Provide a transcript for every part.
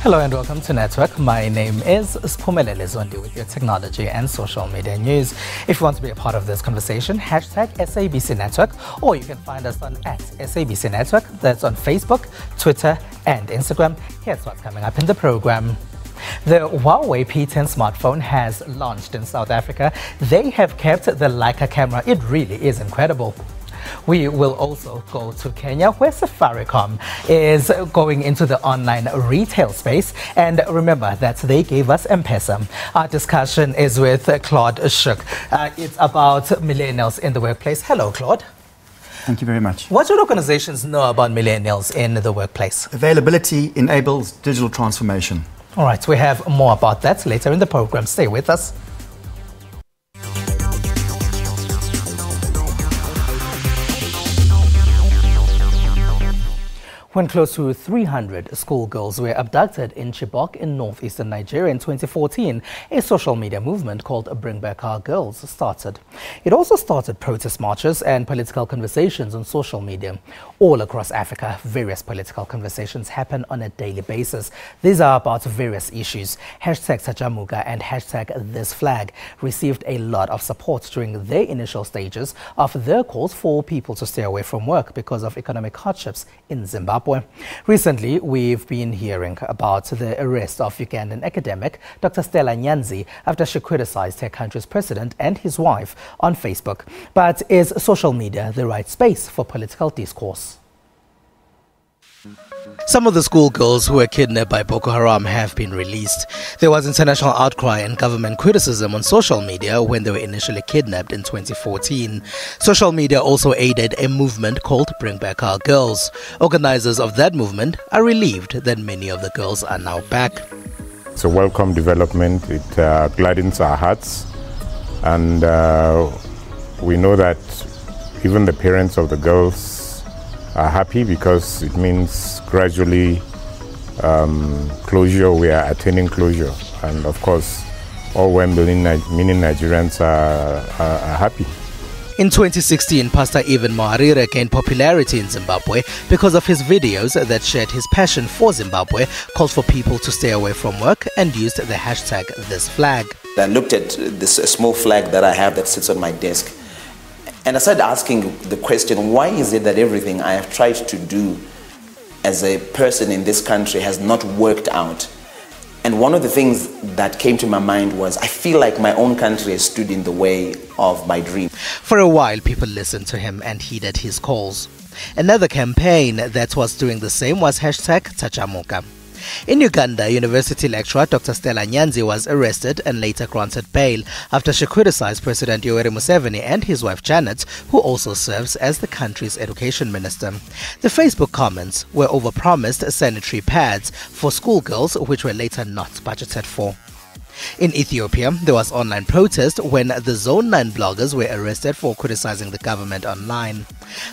Hello and welcome to Network. My name is Millennials with your technology and social media news. If you want to be a part of this conversation, hashtag SABC Network, or you can find us on @SABC Network. That's on Facebook, Twitter, and Instagram. Here's what's coming up in the program. The Huawei P10 smartphone has launched in South Africa. They have kept the Leica camera. It really is incredible. We will also go to Kenya, where Safaricom is going into the online retail space. And remember that they gave us M-Pesa. Our discussion is with Claude Shook. It's about millennials in the workplace. Hello, Claude. Thank you very much. What should organizations know about millennials in the workplace? Availability enables digital transformation. All right, we have more about that later in the program. Stay with us. When close to 300 schoolgirls were abducted in Chibok in northeastern Nigeria in 2014, a social media movement called Bring Back Our Girls started. It also started protest marches and political conversations on social media. All across Africa, various political conversations happen on a daily basis. These are about various issues. Hashtag Tajamuka and hashtag This Flag received a lot of support during their initial stages of their calls for people to stay away from work because of economic hardships in Zimbabwe. Recently, we've been hearing about the arrest of Ugandan academic Dr. Stella Nyanzi after she criticized her country's president and his wife on Facebook. But is social media the right space for political discourse? Some of the schoolgirls who were kidnapped by Boko Haram have been released. There was international outcry and government criticism on social media when they were initially kidnapped in 2014. Social media also aided a movement called Bring Back Our Girls. Organizers of that movement are relieved that many of the girls are now back. It's a welcome development. It gladdens our hearts, and we know that even the parents of the girls are happy because it means gradually closure, we are attaining closure. And of course, all 1 million Nigerians are happy. In 2016, Pastor Evan Moharire gained popularity in Zimbabwe because of his videos that shared his passion for Zimbabwe, called for people to stay away from work, and used the hashtag This Flag. I looked at this small flag that I have that sits on my desk, and I started asking the question, why is it that everything I have tried to do as a person in this country has not worked out? And one of the things that came to my mind was, I feel like my own country has stood in the way of my dream. For a while, people listened to him and heeded his calls. Another campaign that was doing the same was hashtag Tajamuka. In Uganda, university lecturer Dr. Stella Nyanzi was arrested and later granted bail after she criticized President Yoweri Museveni and his wife Janet, who also serves as the country's education minister. The Facebook comments were overpromised sanitary pads for schoolgirls, which were later not budgeted for. In Ethiopia, there was online protest when the Zone 9 bloggers were arrested for criticizing the government online.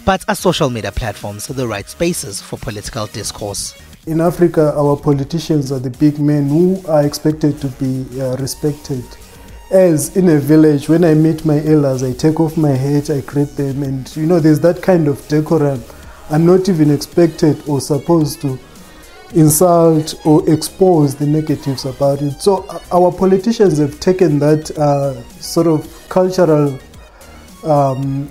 But are social media platforms the right spaces for political discourse? In Africa, our politicians are the big men who are expected to be respected. As in a village, when I meet my elders, I take off my hat, I greet them, and there's that kind of decorum. I'm not even expected or supposed to insult or expose the negatives about it. So our politicians have taken that sort of cultural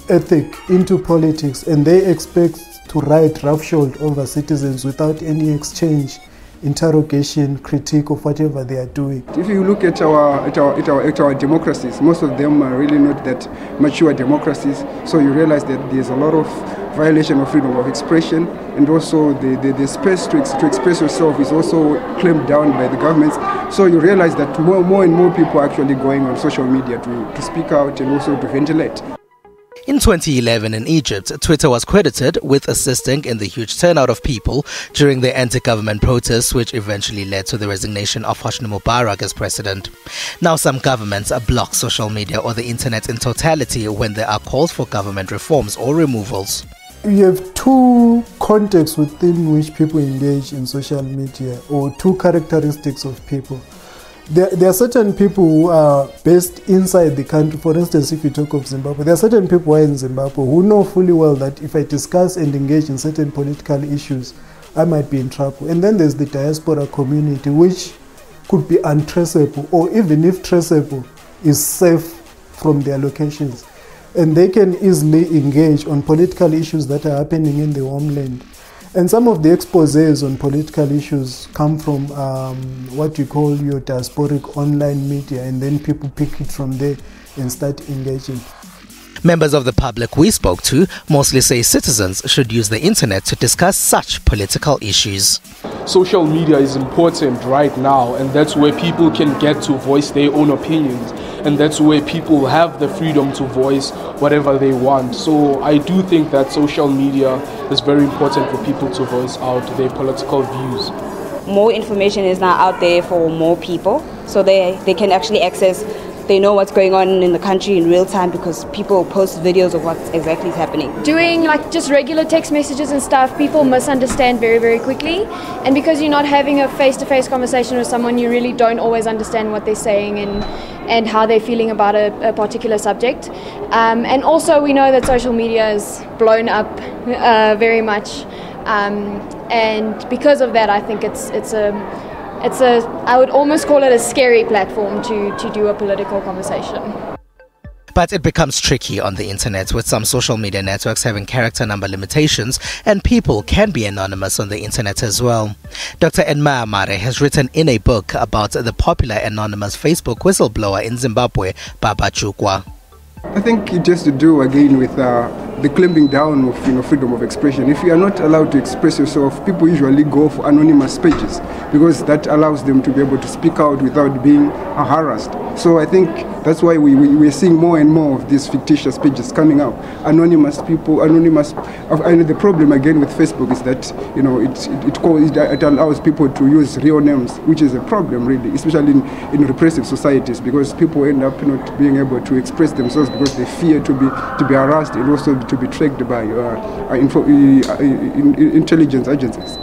ethic into politics, and they expect to ride roughshod over citizens without any exchange, interrogation, critique of whatever they are doing. If you look at our democracies, most of them are really not that mature democracies. So you realize that there's a lot of violation of freedom of expression, and also the space to express yourself is also clamped down by the governments. So you realize that more and more people are actually going on social media to speak out and also to ventilate. In 2011 in Egypt, Twitter was credited with assisting in the huge turnout of people during the anti-government protests, which eventually led to the resignation of Hosni Mubarak as president. Now some governments block social media or the internet in totality when there are calls for government reforms or removals. You have two contexts within which people engage in social media, or two characteristics of people. There are certain people who are based inside the country. For instance, if you talk of Zimbabwe, there are certain people who are in Zimbabwe who know fully well that if I discuss and engage in certain political issues I might be in trouble. And then there's the diaspora community, which could be untraceable, or even if traceable, is safe from their locations. And they can easily engage on political issues that are happening in the homeland. And some of the exposés on political issues come from what you call your diasporic online media, and then people pick it from there and start engaging. Members of the public we spoke to mostly say citizens should use the internet to discuss such political issues. Social media is important right now, and that's where people can get to voice their own opinions, and that's where people have the freedom to voice whatever they want. So I do think that social media is very important for people to voice out their political views. More information is now out there for more people, so they can actually access. They know what's going on in the country in real time because people post videos of what exactly is happening. Doing like just regular text messages and stuff, people misunderstand very, very quickly. And because you're not having a face-to-face conversation with someone, you really don't always understand what they're saying and how they're feeling about a particular subject. And also we know that social media is blown up very much. And because of that, I think I would almost call it a scary platform to do a political conversation. But it becomes tricky on the internet, with some social media networks having character number limitations, and people can be anonymous on the internet as well. Dr. Enma Amare has written in a book about the popular anonymous Facebook whistleblower in Zimbabwe, Baba Chukwa. I think it has to do again with the clamping down of freedom of expression. If you are not allowed to express yourself, people usually go for anonymous pages because that allows them to be able to speak out without being harassed. So I think that's why we're seeing more and more of these fictitious pages coming out. Anonymous people, anonymous. And the problem again with Facebook is that it allows people to use real names, which is a problem really, especially in repressive societies, because people end up not being able to express themselves because they fear to be harassed and also to be tracked by intelligence agencies.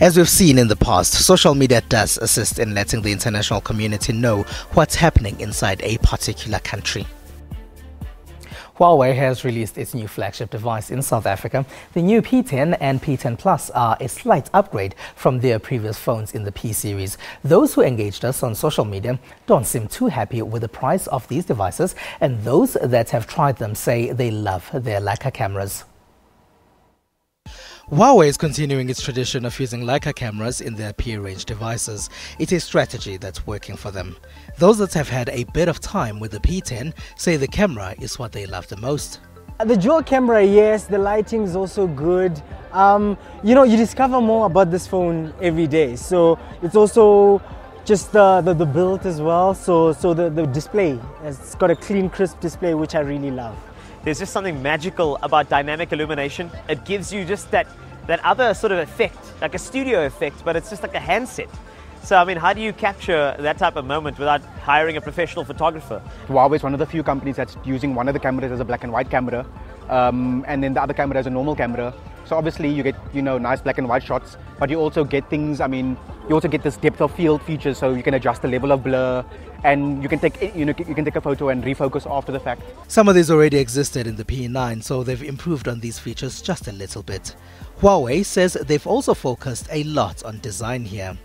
As we've seen in the past, social media does assist in letting the international community know what's happening inside a particular country. Huawei has released its new flagship device in South Africa. The new P10 and P10 Plus are a slight upgrade from their previous phones in the P series. Those who engaged us on social media don't seem too happy with the price of these devices, and those that have tried them say they love their Leica cameras. Huawei is continuing its tradition of using Leica cameras in their P-range devices. It's a strategy that's working for them. Those that have had a bit of time with the P10 say the camera is what they love the most. The dual camera, yes, the lighting is also good. You discover more about this phone every day. So it's also just the build as well. So the display, it's got a clean, crisp display, which I really love. There's just something magical about dynamic illumination. It gives you just that other sort of effect, like a studio effect, but it's just like a handset. So, I mean, how do you capture that type of moment without hiring a professional photographer? Huawei is one of the few companies that's using one of the cameras as a black and white camera, and then the other camera as a normal camera. So obviously you get, nice black and white shots, but you also get things, you also get this depth of field features, so you can adjust the level of blur, and you can take a photo and refocus after the fact. Some of these already existed in the P9, so they've improved on these features just a little bit. Huawei says they've also focused a lot on design here.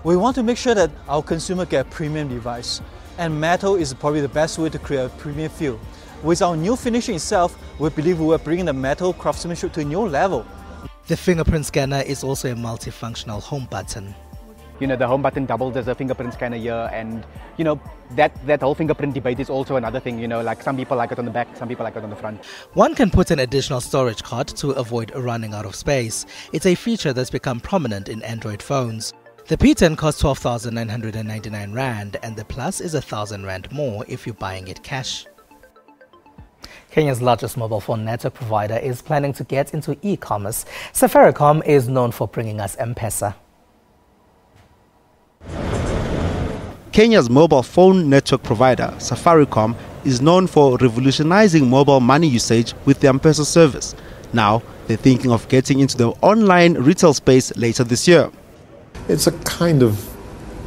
We want to make sure that our consumer get a premium device, and metal is probably the best way to create a premium feel. With our new finishing itself, we believe we are bringing the metal craftsmanship to a new level. The fingerprint scanner is also a multifunctional home button. The home button doubles as a fingerprint scanner here, and that whole fingerprint debate is also another thing, like some people like it on the back, some people like it on the front. One can put an additional storage card to avoid running out of space. It's a feature that's become prominent in Android phones. The P10 costs 12,999 Rand, and the Plus is 1,000 Rand more if you're buying it cash. Kenya's largest mobile phone network provider is planning to get into e-commerce. Safaricom is known for bringing us M-Pesa. Kenya's mobile phone network provider, Safaricom, is known for revolutionizing mobile money usage with the M-Pesa service. Now, they're thinking of getting into the online retail space later this year. It's a kind of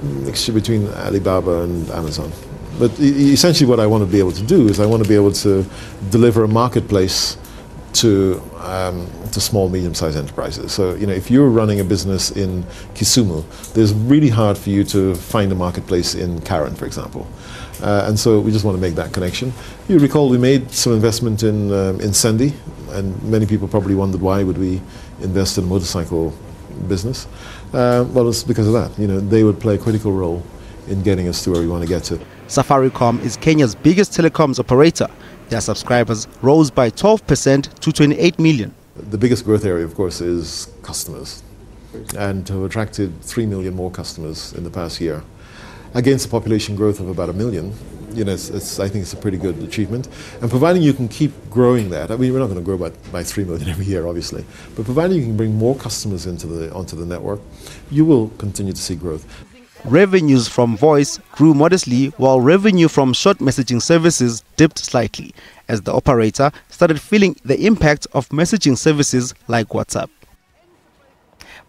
mixture between Alibaba and Amazon. But essentially what I want to be able to do is I want to be able to deliver a marketplace to small, medium-sized enterprises. So, you know, if you're running a business in Kisumu, it's really hard for you to find a marketplace in Karen, for example. And so we just want to make that connection. You recall we made some investment in Sandy, and many people probably wondered why would we invest in a motorcycle business. Well, it's because of that. You know, they would play a critical role in getting us to where we want to get to. Safaricom is Kenya's biggest telecoms operator. Their subscribers rose by 12% to 28 million. The biggest growth area, of course, is customers, and to have attracted 3 million more customers in the past year against a population growth of about 1 million. You know, I think it's a pretty good achievement. And providing you can keep growing that, I mean, we're not going to grow by 3 million every year, obviously, but providing you can bring more customers onto the network, you will continue to see growth. Revenues from voice grew modestly, while revenue from short messaging services dipped slightly, as the operator started feeling the impact of messaging services like WhatsApp.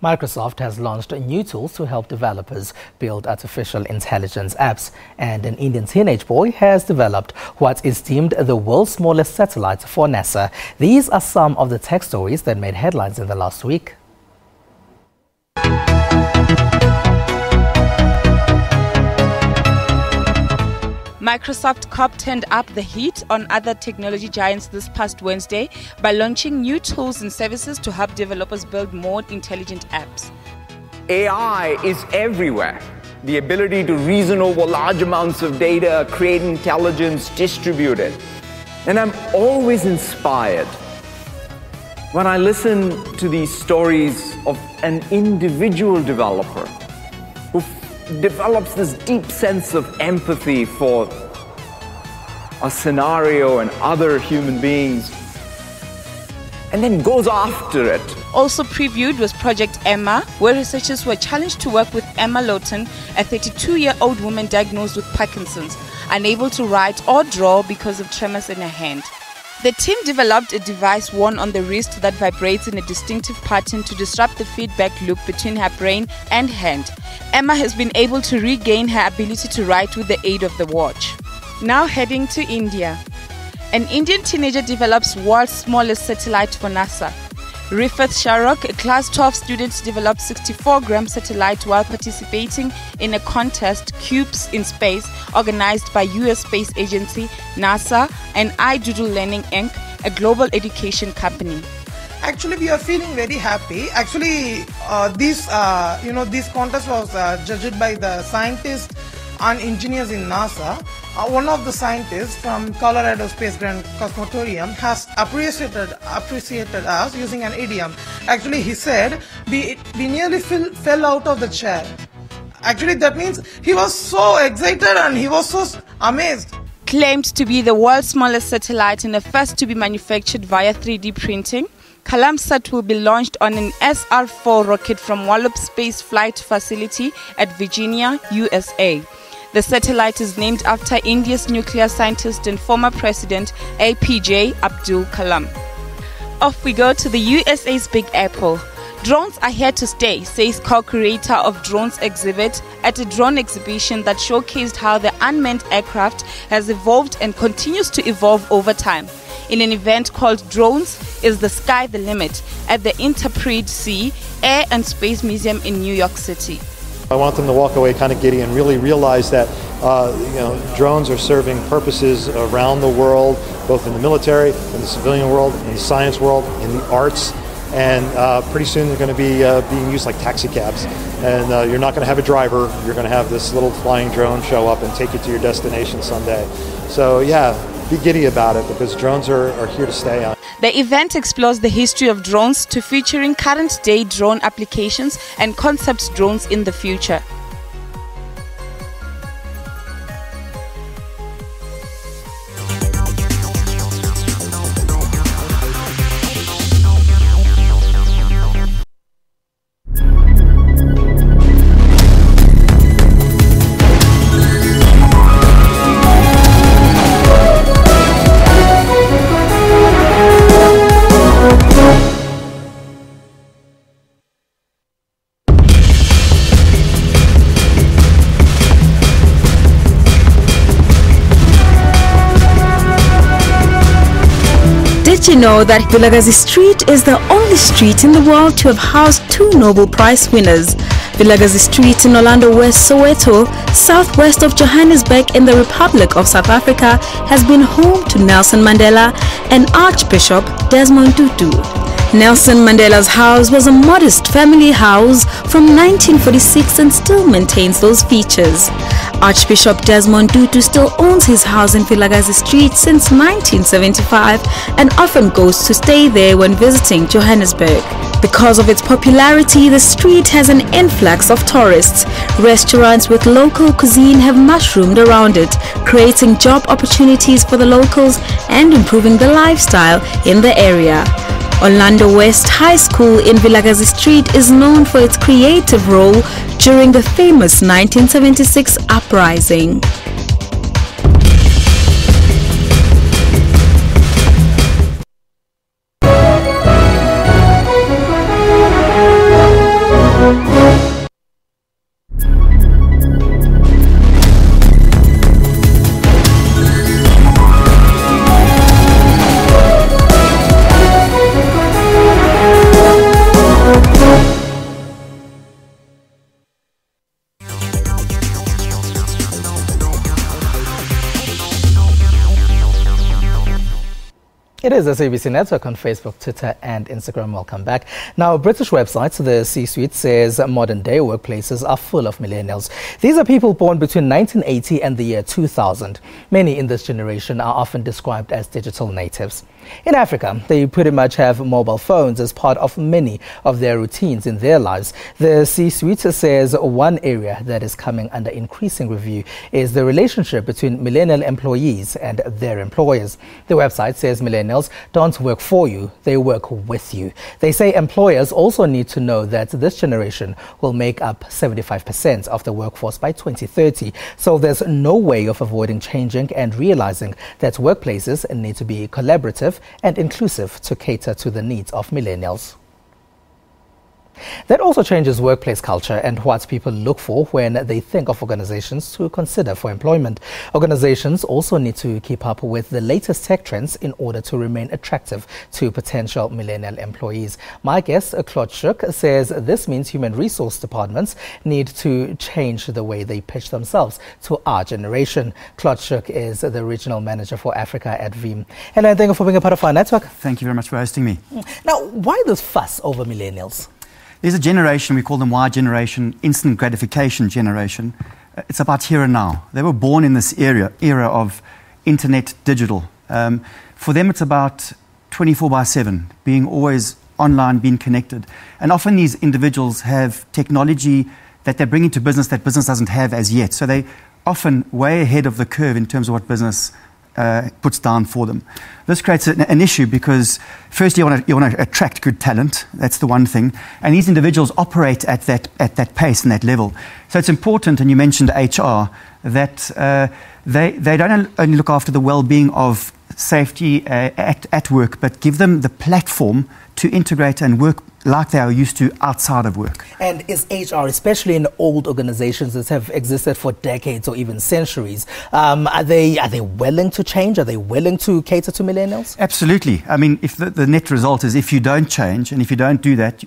Microsoft has launched new tools to help developers build artificial intelligence apps, and an Indian teenage boy has developed what is deemed the world's smallest satellite for NASA. These are some of the tech stories that made headlines in the last week. Microsoft Corp turned up the heat on other technology giants this past Wednesday by launching new tools and services to help developers build more intelligent apps. AI is everywhere. The ability to reason over large amounts of data, create intelligence, distribute it. And I'm always inspired when I listen to these stories of an individual developer who develops this deep sense of empathy for a scenario and other human beings, and then goes after it. Also previewed was Project Emma, where researchers were challenged to work with Emma Lawton, a 32-year-old woman diagnosed with Parkinson's, unable to write or draw because of tremors in her hand. The team developed a device worn on the wrist that vibrates in a distinctive pattern to disrupt the feedback loop between her brain and hand. Emma has been able to regain her ability to write with the aid of the watch. Now heading to India. An Indian teenager develops world's smallest satellite for NASA. Rifat Sharok, a class 12 student, developed 64-gram satellite while participating in a contest, Cubes in Space, organized by US Space Agency, NASA, and iDoodle Learning Inc., a global education company. Actually, we are feeling very happy. Actually, this contest was judged by the scientists and engineers in NASA. One of the scientists from Colorado Space Grand Cosmotorium has appreciated us using an idiom. Actually, he said, we nearly fell out of the chair. Actually, that means he was so excited and he was so amazed. Claimed to be the world's smallest satellite and the first to be manufactured via 3D printing, Kalamsat will be launched on an SR-4 rocket from Wallops Space Flight Facility at Virginia, USA. The satellite is named after India's nuclear scientist and former president APJ Abdul Kalam. Off we go to the USA's Big Apple. Drones are here to stay, says co-creator of Drones exhibit at a drone exhibition that showcased how the unmanned aircraft has evolved and continues to evolve over time. In an event called Drones Is the Sky the Limit at the Interpret Sea Air and Space Museum in New York City. I want them to walk away kind of giddy and really realize that drones are serving purposes around the world, both in the military, in the civilian world, in the science world, in the arts, and pretty soon they're going to be being used like taxi cabs. And you're not going to have a driver, you're going to have this little flying drone show up and take you to your destination someday. So yeah, be giddy about it because drones are here to stay. The event explores the history of drones to featuring current-day drone applications and concept drones in the future. Did you know that Vilakazi Street is the only street in the world to have housed 2 Nobel Prize winners? Vilakazi Street in Orlando West, Soweto, southwest of Johannesburg in the Republic of South Africa, has been home to Nelson Mandela and Archbishop Desmond Tutu. Nelson Mandela's house was a modest family house from 1946 and still maintains those features. Archbishop Desmond Tutu still owns his house in Vilakazi Street since 1975 and often goes to stay there when visiting Johannesburg. Because of its popularity, the street has an influx of tourists. Restaurants with local cuisine have mushroomed around it, creating job opportunities for the locals and improving the lifestyle in the area. Orlando West High School in Vilakazi Street is known for its creative role during the famous 1976 uprising. It is the SABC network on Facebook, Twitter and Instagram. Welcome back. Now, British websites, the C-Suite says modern-day workplaces are full of millennials. These are people born between 1980 and the year 2000. Many in this generation are often described as digital natives. In Africa, they pretty much have mobile phones as part of many of their routines in their lives. The C-Suite says one area that is coming under increasing review is the relationship between millennial employees and their employers. The website says millennials don't work for you, they work with you. They say employers also need to know that this generation will make up 75% of the workforce by 2030. So there's no way of avoiding changing and realizing that workplaces need to be collaborative and inclusive to cater to the needs of millennials. That also changes workplace culture and what people look for when they think of organizations to consider for employment. Organizations also need to keep up with the latest tech trends in order to remain attractive to potential millennial employees. My guest, Claude Shook, says this means human resource departments need to change the way they pitch themselves to our generation. Claude Shook is the regional manager for Africa at VIM. And thank you for being a part of our network. Thank you very much for hosting me. Now, why this fuss over millennials? There's a generation, we call them Y generation, instant gratification generation. It's about here and now. They were born in this era of internet, digital. For them, it's about 24/7, being always online, being connected. And often these individuals have technology that they bring into business that business doesn't have as yet. So they often way ahead of the curve in terms of what business puts down for them. This creates an issue because firstly you want to attract good talent. That's the one thing. And these individuals operate at that pace and that level. So it's important, and you mentioned HR, that they don't only look after the well-being of safety at work, but give them the platform to integrate and work like they are used to outside of work. And is HR, especially in old organizations that have existed for decades or even centuries, are they willing to change? Are they willing to cater to millennials? Absolutely. I mean, if the net result is if you don't change and if you don't do that,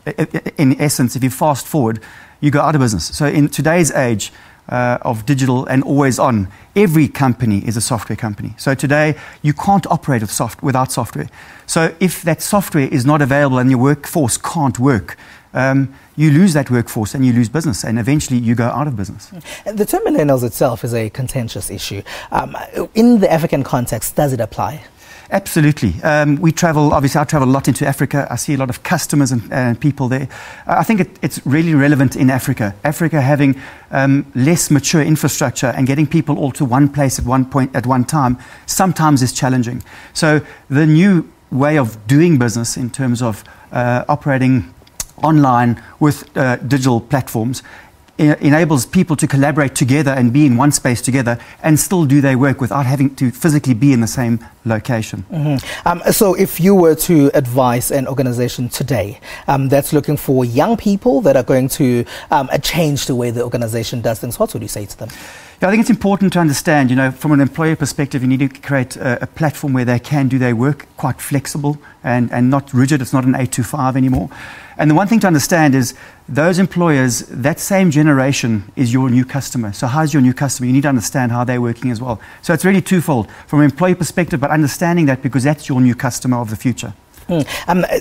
in essence, if you fast forward, you go out of business. So in today's age of digital and always on, every company is a software company. So today you can't operate without software. So if that software is not available and your workforce can't work, you lose that workforce and you lose business, and eventually you go out of business. The term millennials itself is a contentious issue. In the African context, does it apply? Absolutely. We travel, obviously I travel a lot into Africa. I see a lot of customers and people there. I think it's really relevant in Africa. Africa having less mature infrastructure and getting people all to one place at one point at one time sometimes is challenging. So the new way of doing business in terms of operating online with digital platforms enables people to collaborate together and be in one space together and still do their work without having to physically be in the same location. So if you were to advise an organization today that's looking for young people that are going to change the way the organization does things, what would you say to them? Yeah, I think it's important to understand, from an employer perspective, you need to create a platform where they can do their work quite flexible and not rigid. It's not an 8 to 5 anymore. And the one thing to understand is those employers, that same generation is your new customer. So how's your new customer? You need to understand how they're working as well. So it's really twofold from an employee perspective, but understanding that because that's your new customer of the future.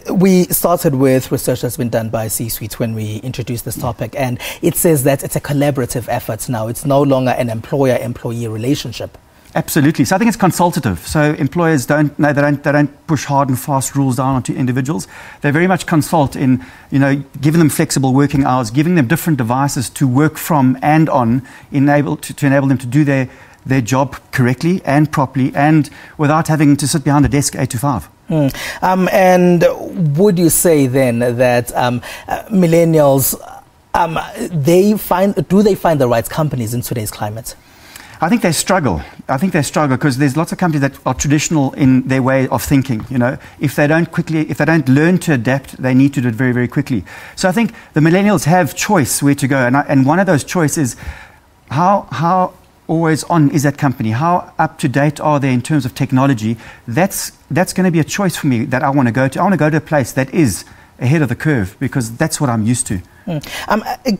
We started with research that's been done by C-Suite when we introduced this topic, and it says that it's a collaborative effort now. It's no longer an employer-employee relationship. Absolutely. So I think it's consultative. So employers they don't push hard and fast rules down onto individuals. They very much consult in, giving them flexible working hours, giving them different devices to work from and on, to enable them to do their job correctly and properly and without having to sit behind a desk 8 to 5. And would you say then that millennials, do they find the right companies in today's climate? I think they struggle. Because there's lots of companies that are traditional in their way of thinking. If they don't learn to adapt, they need to do it very, very quickly. So I think the millennials have choice where to go, and one of those choices is how always on is that company? How up to date are they in terms of technology? That's going to be a choice for me that I want to go to. I want to go to a place that is ahead of the curve because that's what I'm used to.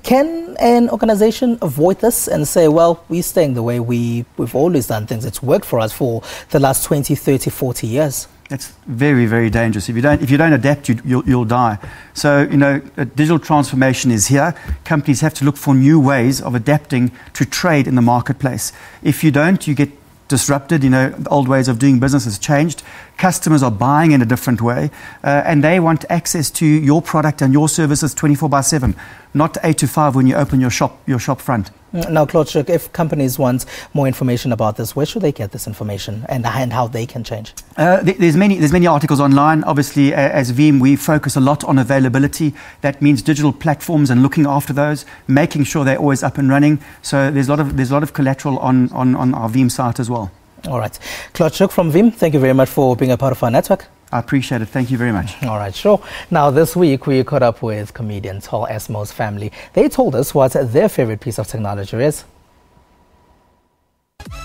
Can an organization avoid this and say, well, we're staying the way we've always done things? It's worked for us for the last 20, 30, 40 years. It's very, very dangerous. If you don't adapt, you'll die. So, digital transformation is here. Companies have to look for new ways of adapting to trade in the marketplace. If you don't, you get disrupted. The old ways of doing business has changed. Customers are buying in a different way, and they want access to your product and your services 24/7, not 8 to 5 when you open your shop front. Now, Claude, if companies want more information about this, where should they get this information and how they can change? There's many articles online. Obviously, as Veeam, we focus a lot on availability. That means digital platforms and looking after those, making sure they're always up and running. So there's a lot of collateral on our Veeam site as well. All right. Claude from Veeam, thank you very much for being a part of our network. I appreciate it. Thank you very much. All right, sure. Now, this week, we caught up with comedian Tall Esmo's family. They told us what their favorite piece of technology is.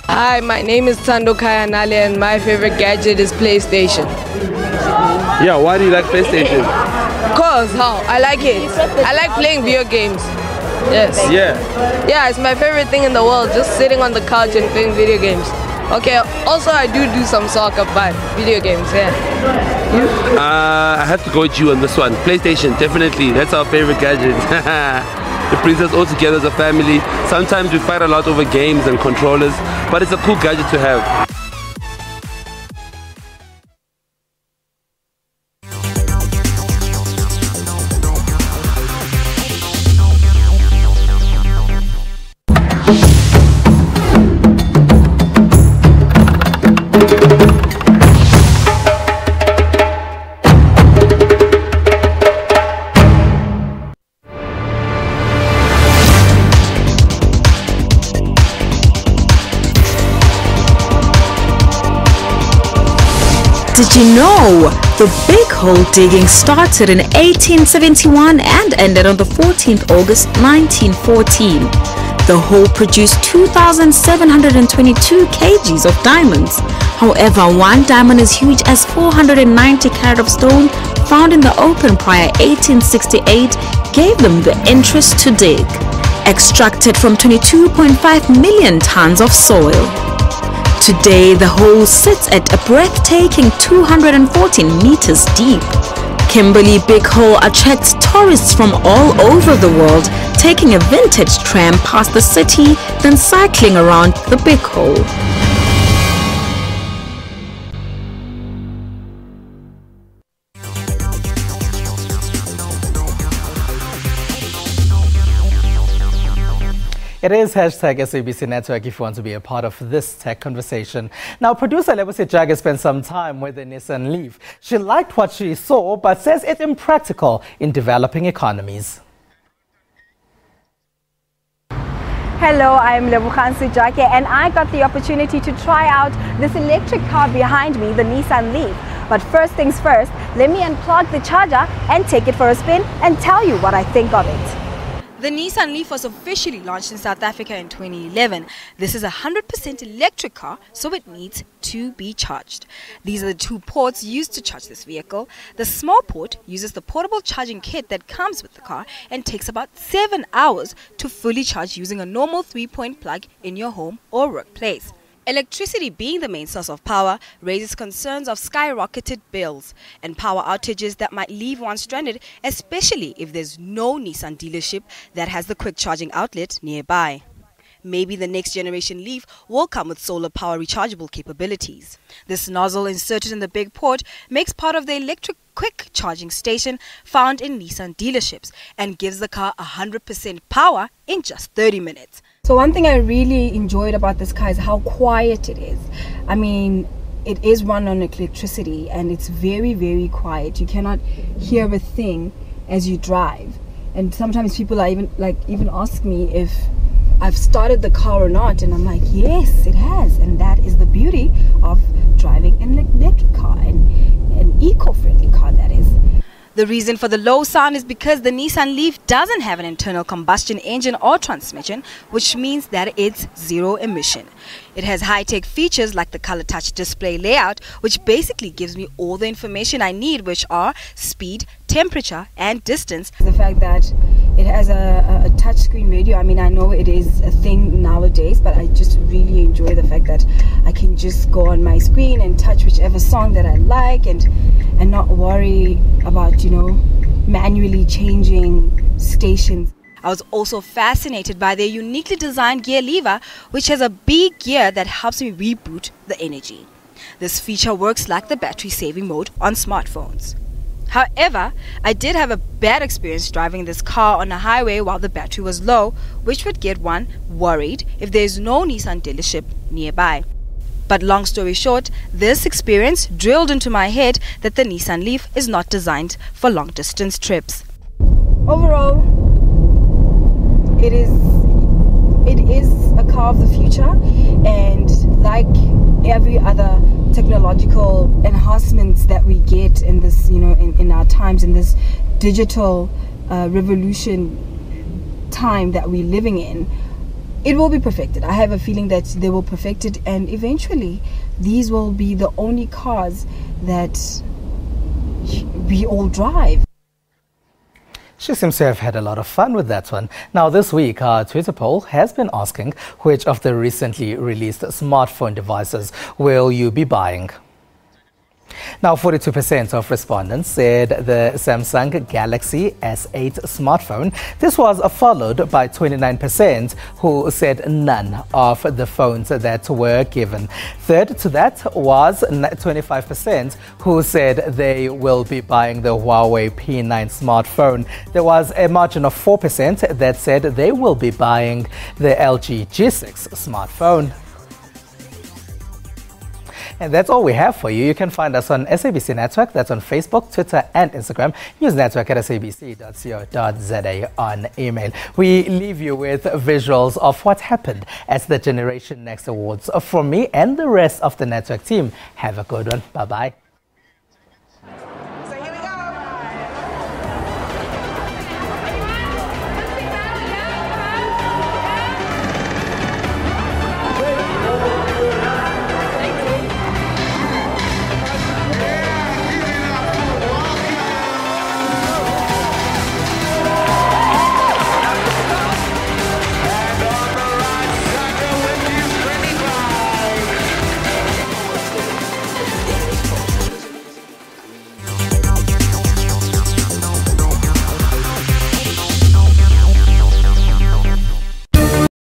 Hi, my name is Tando Kayanale, and my favorite gadget is PlayStation. Yeah, why do you like PlayStation? Because I like it. I like playing video games. Yes. Yeah, it's my favorite thing in the world, just sitting on the couch and playing video games. Okay, also I do some soccer, but video games, yeah. I have to go with you on this one. PlayStation, definitely. That's our favorite gadget. It brings us all together as a family. Sometimes we fight a lot over games and controllers, but it's a cool gadget to have. Did you know the big hole digging started in 1871 and ended on the 14th August 1914? The hole produced 2,722 kgs of diamonds. However, one diamond as huge as 490 carat of stone found in the open prior 1868 gave them the interest to dig. Extracted from 22.5 million tons of soil. Today, the hole sits at a breathtaking 214 meters deep. Kimberley Big Hole attracts tourists from all over the world, taking a vintage tram past the city, then cycling around the Big Hole. It is hashtag SABC Network if you want to be a part of this tech conversation. Now, producer Lebose Jage spent some time with the Nissan Leaf. She liked what she saw, but says it's impractical in developing economies. Hello, I'm Lebogang Sejake, and I got the opportunity to try out this electric car behind me, the Nissan Leaf. But first things first, let me unplug the charger and take it for a spin and tell you what I think of it. The Nissan Leaf was officially launched in South Africa in 2011. This is a 100% electric car, so it needs to be charged. These are the two ports used to charge this vehicle. The small port uses the portable charging kit that comes with the car and takes about 7 hours to fully charge using a normal 3-point plug in your home or workplace. Electricity being the main source of power raises concerns of skyrocketed bills and power outages that might leave one stranded, especially if there's no Nissan dealership that has the quick charging outlet nearby. Maybe the next generation Leaf will come with solar power rechargeable capabilities. This nozzle inserted in the big port makes part of the electric quick charging station found in Nissan dealerships and gives the car 100% power in just 30 minutes. So one thing I really enjoyed about this car is how quiet it is. I mean, it is run on electricity and it's very, very quiet. You cannot hear a thing as you drive. And sometimes people are even ask me if I've started the car or not, and I'm like, yes, it has. And that is the beauty of driving an electric car, and an eco-friendly car, that is. The reason for the low sound is because the Nissan Leaf doesn't have an internal combustion engine or transmission, which means that it's zero emission. It has high-tech features like the color touch display layout, which basically gives me all the information I need, which are speed, temperature and distance. The fact that it has a touchscreen radio, I mean, I know it is a thing nowadays, but I just really enjoy the fact that I can just go on my screen and touch whichever song that I like and not worry about, manually changing stations. I was also fascinated by their uniquely designed gear lever, which has a big gear that helps me reboot the energy. This feature works like the battery saving mode on smartphones. However, I did have a bad experience driving this car on a highway while the battery was low, which would get one worried if there is no Nissan dealership nearby. But long story short, this experience drilled into my head that the Nissan Leaf is not designed for long distance trips. Overall, it is a car of the future, and like every other technological enhancements that we get in this, in our times, in this digital revolution time that we're living in, it will be perfected. I have a feeling that they will perfect it, and eventually these will be the only cars that we all drive. She seems to have had a lot of fun with that one. Now this week, our Twitter poll has been asking which of the recently released smartphone devices will you be buying? Now, 42% of respondents said the Samsung Galaxy S8 smartphone. This was followed by 29% who said none of the phones that were given. Third to that was 25% who said they will be buying the Huawei P9 smartphone. There was a margin of 4% that said they will be buying the LG G6 smartphone. And that's all we have for you. You can find us on SABC Network. That's on Facebook, Twitter and Instagram. Use network at sabc.co.za on email. We leave you with visuals of what happened at the Generation Next Awards. From me and the rest of the network team, have a good one. Bye-bye.